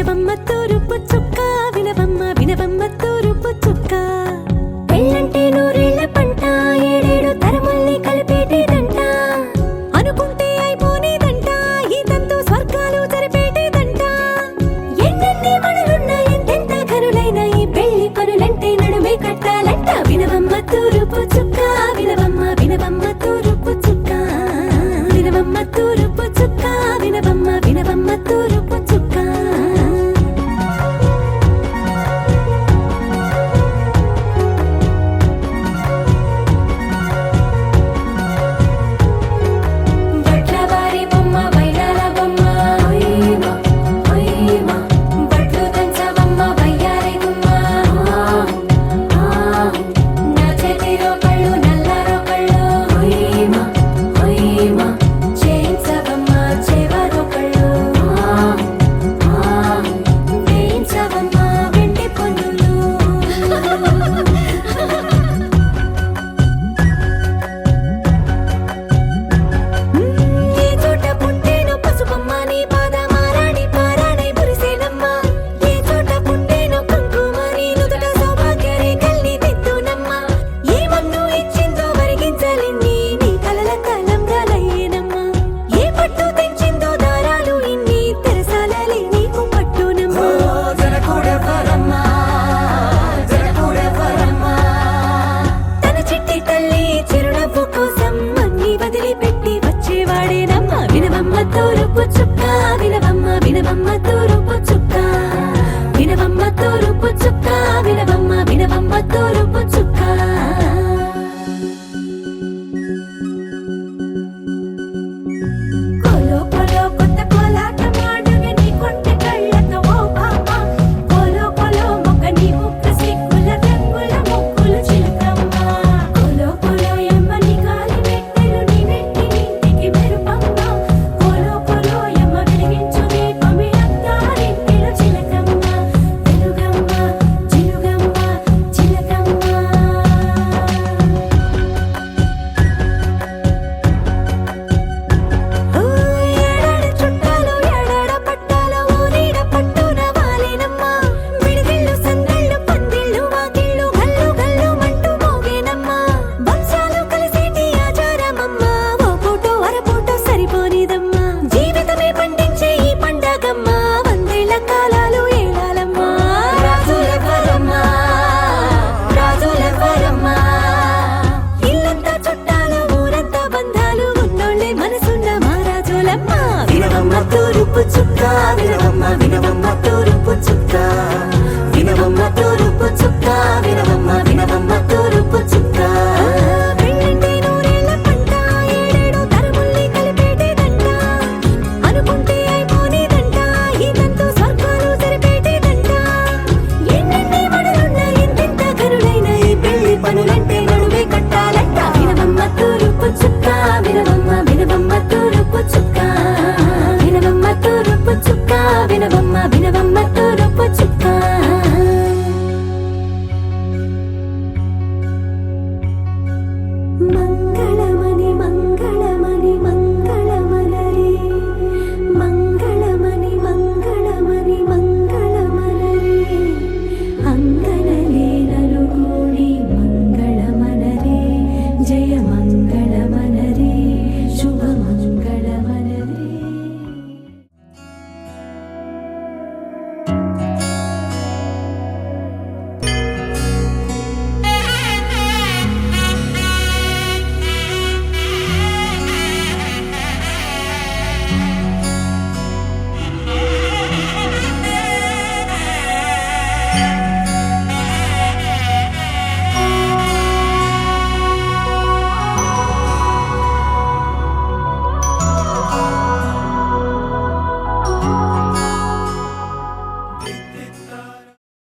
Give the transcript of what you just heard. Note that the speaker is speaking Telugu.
వినవమ్మ తూరుపు చుక్క వినవమ్మ వినవమ్మ తూరుపు చుక్క పెళ్ళంటే నూరేళ్ల పంట ఏడేడు తరముల్ని కలిపేటేదంట అనుకుంటే అయిపోనేదంట ఈ తంతు స్వర్గాలు జరిపేటేదంట ఎన్నెన్ని మనులున్నా ఎంతెంత కరులైన ఈ పెళ్లి పనులంటే నడుమే కట్టాలంట వినవమ్మ తూరుపు చుక్క వినవమ్మ వినవమ్మ తూరుపు చుక్క వినవమ్మ తూరుపు చుక్క వినవమ్మ వినవమ్మ తూరుపు చుక్క తూరుపు చుక్క వినవమ్మ వినవమ్మ తూరుపు చుక్క వినవమ్మ తూరుపు చుక్క వినవమ్మ వినవమ్మ తూరుపు చుక్క కోలో కోలో కొత్త కోలాటం ఆడుగే నీ కొంటె కళ్ళతో ఓ బామ్మ కోలో కోలో మొక్క నీ ముక్క సిగ్గుల రంగుల ముక్కులు చిలకమ్మ కోలో కోలో ఎమ్మ నీ కాలి మెట్టెలు నీ నెట్టి నీటికి మెరుపమ్మ తూరుపు చుక్క వినవమ్మ వినవమ్మ తూరుపు చుక్క వినవమ్మ తూరుపు చుక్క వినవమ్మ వినవమ్మ తూరుపు చుక్క పెళ్ళంటే నూరేళ్ల పంట ఏడేడు తరముల్ని కలిపేటేదంట అనుకుంటే అయిపోనేదంట ఈ తంతు స్వర్గాలు జరిపేటేదంట ఎన్నెన్ని మనులున్నా ఎంతెంత కరులైన ఈ పెళ్లి పనులంటే నడుమే కట్టాలంట వినవమ్మ తూరుపు చుక్క వినవమ్మ వినవమ్మ తూరుపు చుక్క వినవమ్మ తూరుపు చుక్క వినవమ్మ వినవమ్మ